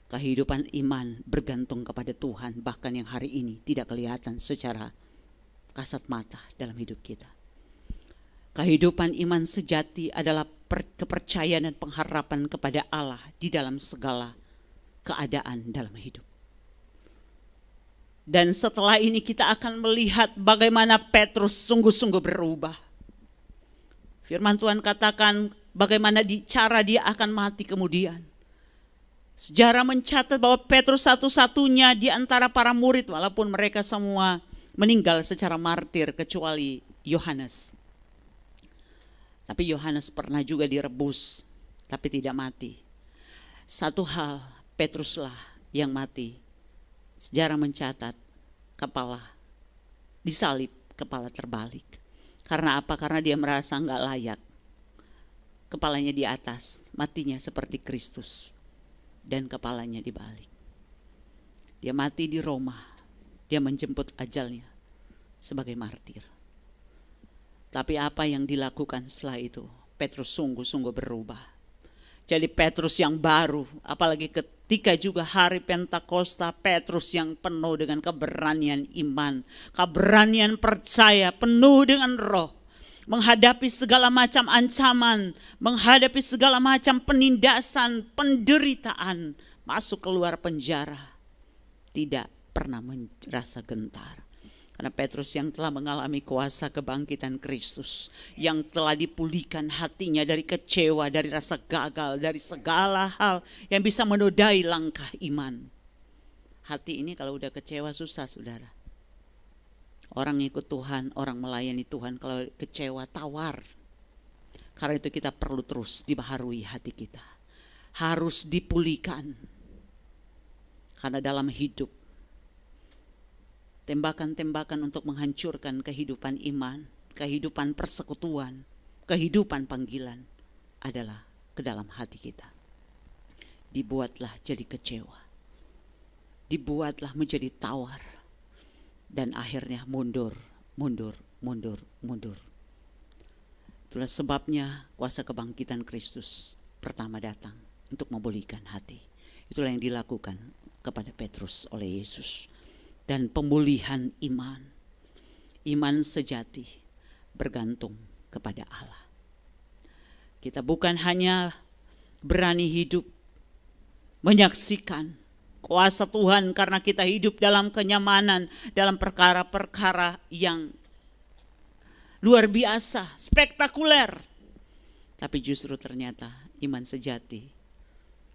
Kehidupan iman bergantung kepada Tuhan, bahkan yang hari ini tidak kelihatan secara kasat mata dalam hidup kita. Kehidupan iman sejati adalah kepercayaan dan pengharapan kepada Allah di dalam segala keadaan dalam hidup. Dan setelah ini kita akan melihat bagaimana Petrus sungguh-sungguh berubah. Firman Tuhan katakan bagaimana cara dia akan mati kemudian. Sejarah mencatat bahwa Petrus satu-satunya di antara para murid, walaupun mereka semua meninggal secara martir kecuali Yohanes. Tapi Yohanes pernah juga direbus, tapi tidak mati. Satu hal, Petruslah yang mati. Sejarah mencatat kepala disalib, kepala terbalik. Karena apa? Karena dia merasa enggak layak. Kepalanya di atas, matinya seperti Kristus. Dan kepalanya dibalik. Dia mati di Roma. Dia menjemput ajalnya sebagai martir. Tapi apa yang dilakukan setelah itu? Petrus sungguh-sungguh berubah. Jadi Petrus yang baru, apalagi ketika juga hari Pentakosta, Petrus yang penuh dengan keberanian iman, keberanian percaya, penuh dengan roh. Menghadapi segala macam ancaman, menghadapi segala macam penindasan, penderitaan, masuk keluar penjara. Tidak pernah merasa gentar. Karena Petrus yang telah mengalami kuasa kebangkitan Kristus, yang telah dipulihkan hatinya dari kecewa, dari rasa gagal, dari segala hal yang bisa menodai langkah iman. Hati ini kalau udah kecewa susah, saudara. Orang ikut Tuhan, orang melayani Tuhan, kalau kecewa tawar. Karena itu kita perlu terus dibaharui hati kita. Harus dipulihkan. Karena dalam hidup, tembakan-tembakan untuk menghancurkan kehidupan iman, kehidupan persekutuan, kehidupan panggilan adalah ke dalam hati kita. Dibuatlah jadi kecewa. Dibuatlah menjadi tawar. Dan akhirnya mundur. Itulah sebabnya kuasa kebangkitan Kristus pertama datang untuk memulihkan hati. Itulah yang dilakukan kepada Petrus oleh Yesus. Dan pemulihan iman. Iman sejati bergantung kepada Allah. Kita bukan hanya berani hidup menyaksikan kuasa Tuhan karena kita hidup dalam kenyamanan, dalam perkara-perkara yang luar biasa, spektakuler. Tapi justru ternyata iman sejati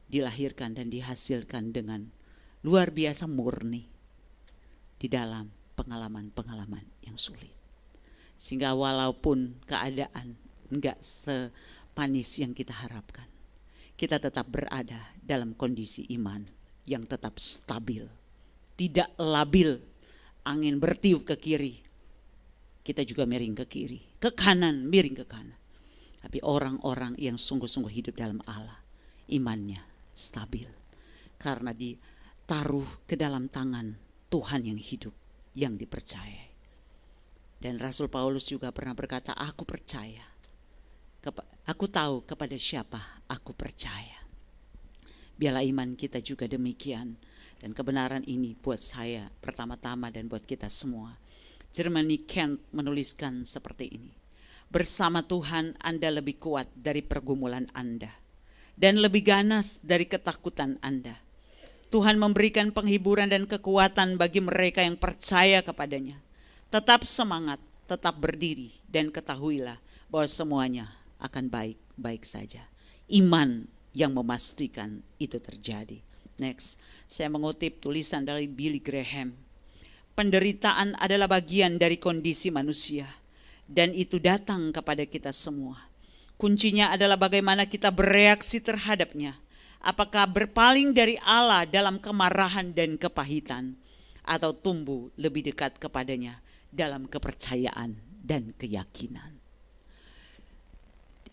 dilahirkan dan dihasilkan dengan luar biasa murni di dalam pengalaman-pengalaman yang sulit. Sehingga walaupun keadaan enggak sepanis yang kita harapkan, kita tetap berada dalam kondisi iman yang tetap stabil, tidak labil. Angin bertiup ke kiri, kita juga miring ke kiri, ke kanan, miring ke kanan. Tapi orang-orang yang sungguh-sungguh hidup dalam Allah, imannya stabil. Karena ditaruh ke dalam tangan Tuhan yang hidup, yang dipercayai. Dan Rasul Paulus juga pernah berkata, aku percaya. Aku tahu kepada siapa aku percaya. Biarlah iman kita juga demikian. Dan kebenaran ini buat saya pertama-tama dan buat kita semua. Germany Kent menuliskan seperti ini. Bersama Tuhan Anda lebih kuat dari pergumulan Anda. Dan lebih ganas dari ketakutan Anda. Tuhan memberikan penghiburan dan kekuatan bagi mereka yang percaya kepadanya. Tetap semangat, tetap berdiri, dan ketahuilah bahwa semuanya akan baik-baik saja. Iman yang memastikan itu terjadi. Next, saya mengutip tulisan dari Billy Graham. Penderitaan adalah bagian dari kondisi manusia, dan itu datang kepada kita semua. Kuncinya adalah bagaimana kita bereaksi terhadapnya. Apakah berpaling dari Allah dalam kemarahan dan kepahitan, atau tumbuh lebih dekat kepadanya dalam kepercayaan dan keyakinan.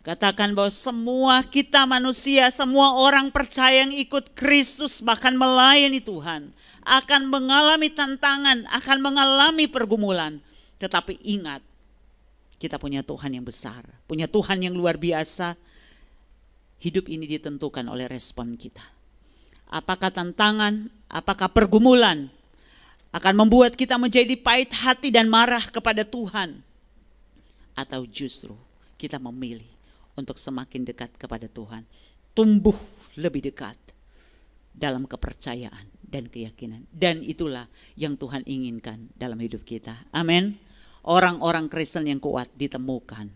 Katakan bahwa semua kita manusia, semua orang percaya yang ikut Kristus, bahkan melayani Tuhan, akan mengalami tantangan, akan mengalami pergumulan. Tetapi ingat, kita punya Tuhan yang besar, punya Tuhan yang luar biasa. Hidup ini ditentukan oleh respon kita. Apakah tantangan, apakah pergumulan akan membuat kita menjadi pahit hati dan marah kepada Tuhan, atau justru kita memilih untuk semakin dekat kepada Tuhan, tumbuh lebih dekat dalam kepercayaan dan keyakinan. Dan itulah yang Tuhan inginkan dalam hidup kita. Amin. Orang-orang Kristen yang kuat ditemukan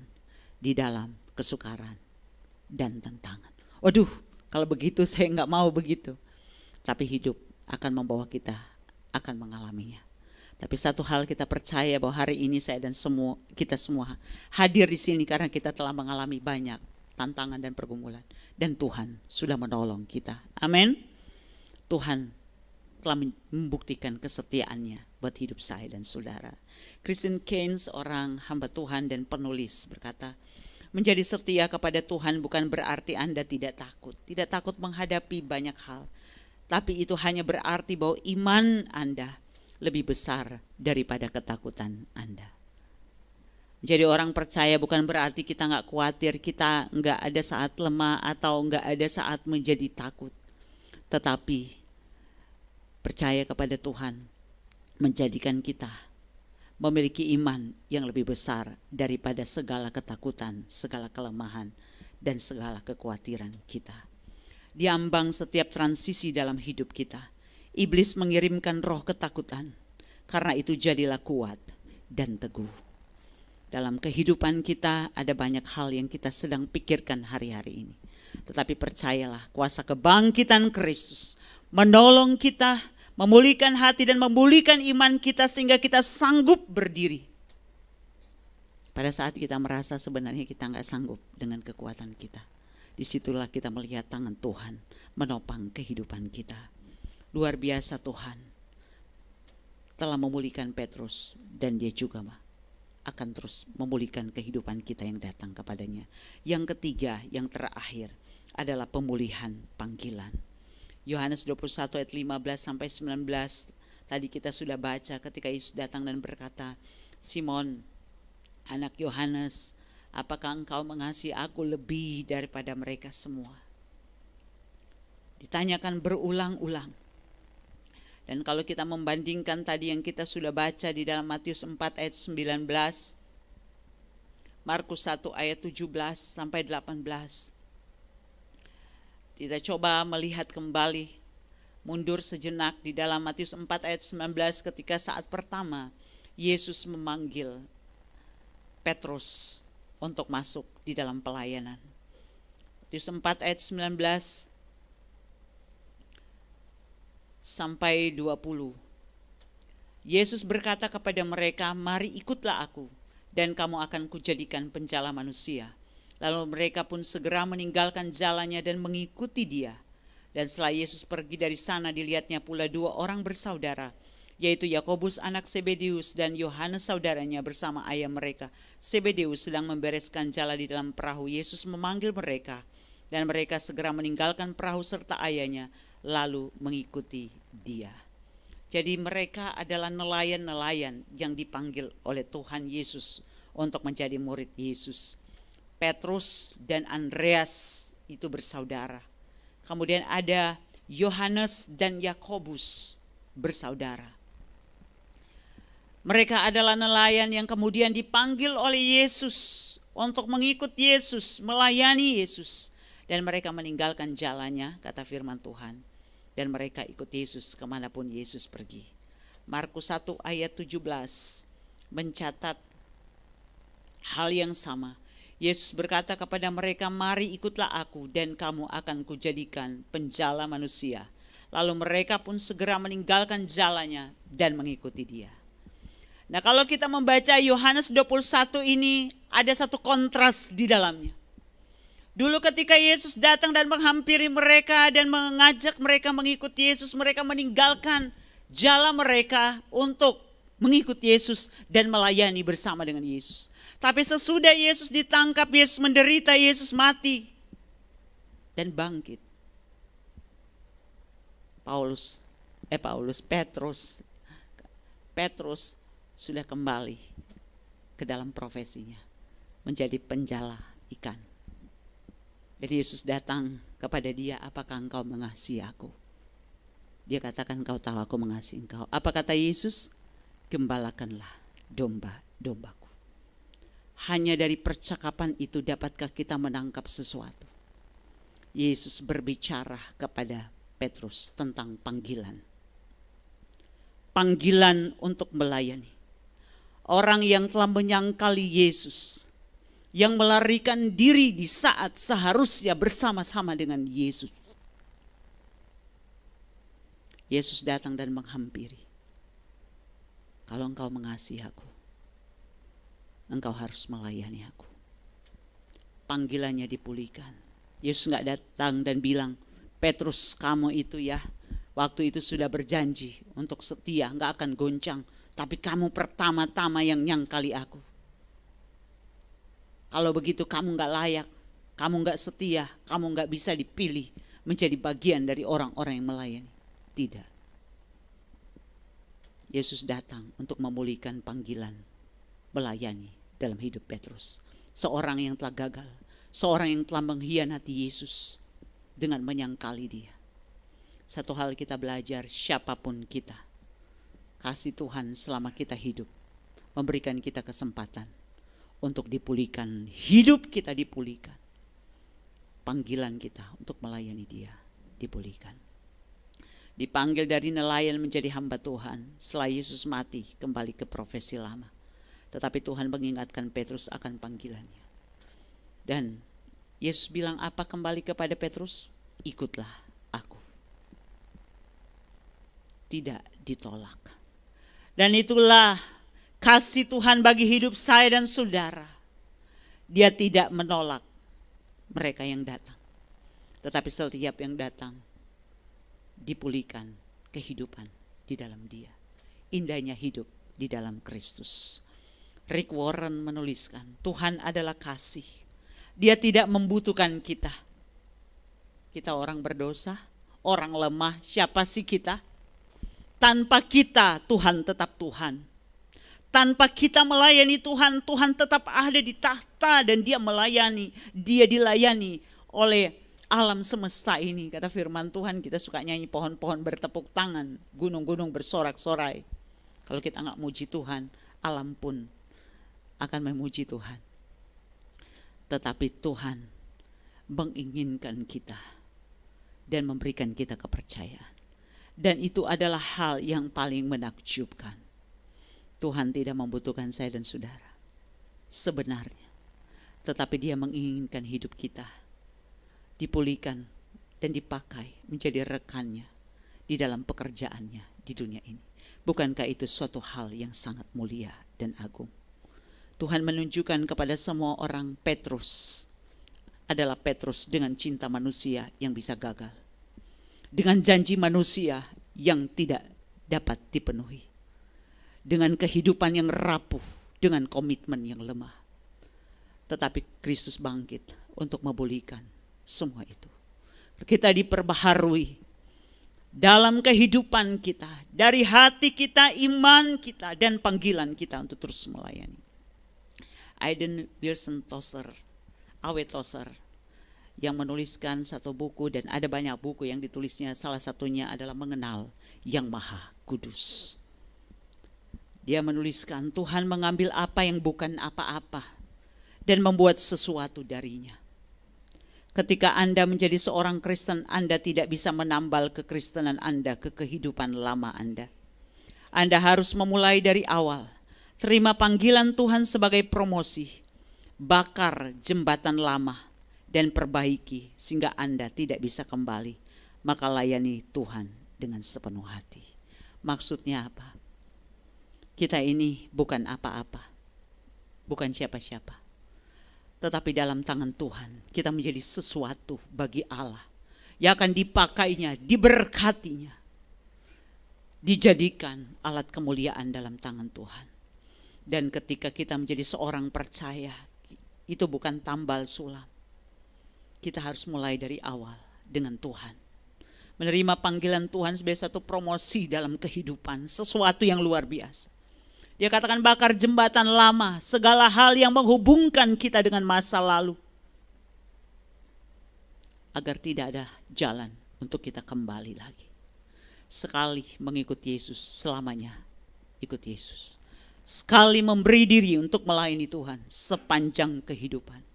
di dalam kesukaran dan tantangan. Waduh, kalau begitu saya nggak mau begitu. Tapi hidup akan membawa kita akan mengalaminya. Tapi satu hal kita percaya bahwa hari ini saya dan kita semua hadir di sini karena kita telah mengalami banyak tantangan dan pergumulan. Dan Tuhan sudah menolong kita. Amin. Tuhan telah membuktikan kesetiaannya buat hidup saya dan saudara. Christine Caine, seorang hamba Tuhan dan penulis, berkata, menjadi setia kepada Tuhan bukan berarti Anda tidak takut. Tidak takut menghadapi banyak hal. Tapi itu hanya berarti bahwa iman Anda lebih besar daripada ketakutan Anda. Jadi orang percaya bukan berarti kita gak khawatir, kita gak ada saat lemah atau gak ada saat menjadi takut. Tetapi percaya kepada Tuhan menjadikan kita memiliki iman yang lebih besar daripada segala ketakutan, segala kelemahan, dan segala kekhawatiran kita. Diambang setiap transisi dalam hidup kita, iblis mengirimkan roh ketakutan. Karena itu jadilah kuat dan teguh. Dalam kehidupan kita ada banyak hal yang kita sedang pikirkan hari-hari ini. Tetapi percayalah, kuasa kebangkitan Kristus menolong kita, memulihkan hati dan memulihkan iman kita sehingga kita sanggup berdiri. Pada saat kita merasa sebenarnya kita gak sanggup dengan kekuatan kita, disitulah kita melihat tangan Tuhan menopang kehidupan kita. Luar biasa Tuhan telah memulihkan Petrus dan dia juga akan terus memulihkan kehidupan kita yang datang kepadanya. Yang ketiga, yang terakhir adalah pemulihan panggilan. Yohanes 21 ayat 15 sampai 19 tadi kita sudah baca ketika Yesus datang dan berkata, Simon, anak Yohanes, apakah engkau mengasihi aku lebih daripada mereka semua? Ditanyakan berulang-ulang. Dan kalau kita membandingkan tadi yang kita sudah baca di dalam Matius 4 ayat 19, Markus 1 ayat 17 sampai 18. Kita coba melihat kembali, mundur sejenak di dalam Matius 4 ayat 19 ketika saat pertama Yesus memanggil Petrus untuk masuk di dalam pelayanan. Matius 4 ayat 19 sampai 20. Yesus berkata kepada mereka, mari ikutlah aku dan kamu akan kujadikan penjala manusia. Lalu mereka pun segera meninggalkan jalannya dan mengikuti dia. Dan setelah Yesus pergi dari sana, dilihatnya pula dua orang bersaudara, yaitu Yakobus anak Zebedeus dan Yohanes saudaranya bersama ayah mereka. Zebedeus sedang membereskan jala di dalam perahu. Yesus memanggil mereka dan mereka segera meninggalkan perahu serta ayahnya lalu mengikuti dia. Jadi mereka adalah nelayan-nelayan yang dipanggil oleh Tuhan Yesus untuk menjadi murid Yesus. Petrus dan Andreas itu bersaudara. Kemudian ada Yohanes dan Yakobus bersaudara. Mereka adalah nelayan yang kemudian dipanggil oleh Yesus untuk mengikut Yesus, melayani Yesus. Dan mereka meninggalkan jalannya, kata firman Tuhan. Dan mereka ikut Yesus kemanapun Yesus pergi. Markus 1 ayat 17 mencatat hal yang sama. Yesus berkata kepada mereka, mari ikutlah aku dan kamu akan kujadikan penjala manusia. Lalu mereka pun segera meninggalkan jalannya dan mengikuti dia. Nah, kalau kita membaca Yohanes 21 ini ada satu kontras di dalamnya. Dulu ketika Yesus datang dan menghampiri mereka dan mengajak mereka mengikuti Yesus, mereka meninggalkan jala mereka untuk mengikuti Yesus dan melayani bersama dengan Yesus. Tapi sesudah Yesus ditangkap, Yesus menderita, Yesus mati dan bangkit. Petrus sudah kembali ke dalam profesinya, menjadi penjala ikan. Jadi Yesus datang kepada dia, apakah engkau mengasihi aku? Dia katakan, engkau tahu aku mengasihi engkau. Apa kata Yesus? Gembalakanlah domba-dombaku. Hanya dari percakapan itu dapatkah kita menangkap sesuatu? Yesus berbicara kepada Petrus tentang panggilan. Panggilan untuk melayani. Orang yang telah menyangkali Yesus, yang melarikan diri di saat seharusnya bersama-sama dengan Yesus. Yesus datang dan menghampiri. Kalau engkau mengasihi aku, engkau harus melayani aku. Panggilannya dipulihkan. Yesus gak datang dan bilang, Petrus kamu itu ya, waktu itu sudah berjanji untuk setia, gak akan goncang. Tapi kamu pertama-tama yang nyangkali aku. Kalau begitu kamu gak layak, kamu gak setia, kamu gak bisa dipilih menjadi bagian dari orang-orang yang melayani. Tidak. Yesus datang untuk memulihkan panggilan melayani dalam hidup Petrus. Seorang yang telah gagal, seorang yang telah mengkhianati Yesus dengan menyangkali dia. Satu hal kita belajar, siapapun kita, kasih Tuhan selama kita hidup memberikan kita kesempatan untuk dipulihkan, hidup kita dipulihkan. Panggilan kita untuk melayani dia dipulihkan. Dipanggil dari nelayan menjadi hamba Tuhan, setelah Yesus mati kembali ke profesi lama. Tetapi Tuhan mengingatkan Petrus akan panggilannya. Dan Yesus bilang apa kembali kepada Petrus? Ikutlah aku. Tidak ditolak. Dan itulah kasih Tuhan bagi hidup saya dan saudara. Dia tidak menolak mereka yang datang. Tetapi setiap yang datang dipulihkan kehidupan di dalam dia. Indahnya hidup di dalam Kristus. Rick Warren menuliskan, Tuhan adalah kasih. Dia tidak membutuhkan kita. Kita orang berdosa, orang lemah, siapa sih kita? Tanpa kita, Tuhan tetap Tuhan. Tanpa kita melayani Tuhan, Tuhan tetap ada di tahta dan dia melayani. Dia dilayani oleh alam semesta ini. Kata firman Tuhan, kita suka nyanyi pohon-pohon bertepuk tangan, gunung-gunung bersorak-sorai. Kalau kita gak muji Tuhan, alam pun akan memuji Tuhan. Tetapi Tuhan menginginkan kita dan memberikan kita kepercayaan. Dan itu adalah hal yang paling menakjubkan. Tuhan tidak membutuhkan saya dan saudara sebenarnya. Tetapi dia menginginkan hidup kita dipulihkan dan dipakai menjadi rekannya di dalam pekerjaannya di dunia ini. Bukankah itu suatu hal yang sangat mulia dan agung? Tuhan menunjukkan kepada semua orang Petrus adalah Petrus dengan cinta manusia yang bisa gagal. Dengan janji manusia yang tidak dapat dipenuhi. dengan kehidupan yang rapuh, dengan komitmen yang lemah. Tetapi Kristus bangkit untuk memulihkan semua itu. Kita diperbaharui dalam kehidupan kita, dari hati kita, iman kita, dan panggilan kita untuk terus melayani. Aiden Wilson Tozer, Awe Tozer, yang menuliskan satu buku, dan ada banyak buku yang ditulisnya, salah satunya adalah Mengenal Yang Maha Kudus. Dia menuliskan Tuhan mengambil apa yang bukan apa-apa dan membuat sesuatu darinya. Ketika Anda menjadi seorang Kristen, Anda tidak bisa menambal kekristenan Anda ke kehidupan lama Anda. Anda harus memulai dari awal. Terima panggilan Tuhan sebagai promosi. Bakar jembatan lama dan perbaiki sehingga Anda tidak bisa kembali. Maka layani Tuhan dengan sepenuh hati. Maksudnya apa? Kita ini bukan apa-apa. Bukan siapa-siapa. Tetapi dalam tangan Tuhan kita menjadi sesuatu bagi Allah yang akan dipakainya, diberkatinya, dijadikan alat kemuliaan dalam tangan Tuhan. Dan ketika kita menjadi seorang percaya, itu bukan tambal sulam. Kita harus mulai dari awal dengan Tuhan. Menerima panggilan Tuhan sebagai satu promosi dalam kehidupan, sesuatu yang luar biasa. Dia katakan bakar jembatan lama, segala hal yang menghubungkan kita dengan masa lalu. Agar tidak ada jalan untuk kita kembali lagi. Sekali mengikuti Yesus, selamanya ikut Yesus. Sekali memberi diri untuk melayani Tuhan sepanjang kehidupan.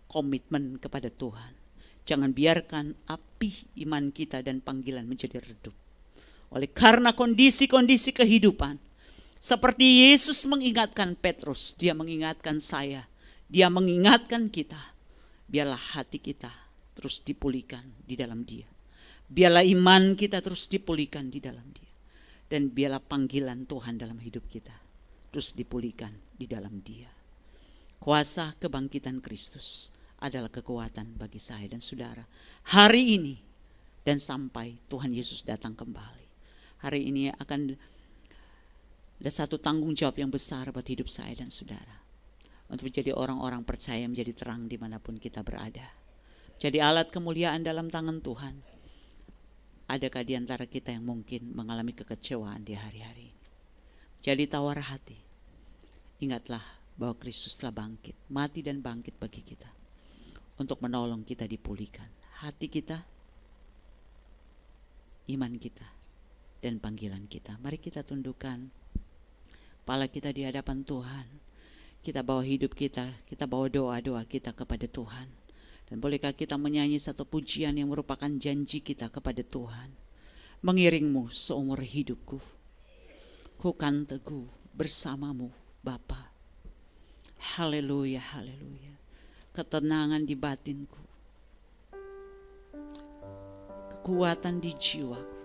Komitmen kepada Tuhan. Jangan biarkan api iman kita dan panggilan menjadi redup. Oleh karena kondisi-kondisi kehidupan, seperti Yesus mengingatkan Petrus, dia mengingatkan saya, dia mengingatkan kita. Biarlah hati kita terus dipulihkan di dalam dia. Biarlah iman kita terus dipulihkan di dalam dia. Dan biarlah panggilan Tuhan dalam hidup kita terus dipulihkan di dalam dia. Kuasa kebangkitan Kristus adalah kekuatan bagi saya dan saudara. Hari ini dan sampai Tuhan Yesus datang kembali. Hari ini akan ada satu tanggung jawab yang besar buat hidup saya dan saudara. Untuk menjadi orang-orang percaya, menjadi terang dimanapun kita berada. Jadi alat kemuliaan dalam tangan Tuhan. Adakah di antara kita yang mungkin mengalami kekecewaan di hari-hari ini? Jadi tawar hati. Ingatlah bahwa Kristus telah bangkit, mati dan bangkit bagi kita. Untuk menolong kita dipulihkan. Hati kita, iman kita, dan panggilan kita. Mari kita tundukkan kepala kita di hadapan Tuhan. Kita bawa hidup kita bawa doa-doa kita kepada Tuhan. Dan bolehkah kita menyanyi satu pujian yang merupakan janji kita kepada Tuhan. Mengiringmu seumur hidupku. Ku kan teguh bersamamu Bapa. Haleluya, haleluya. Ketenangan di batinku. Kekuatan di jiwaku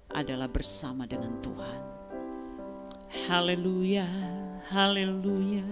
adalah bersama dengan Tuhan. Haleluya, haleluya,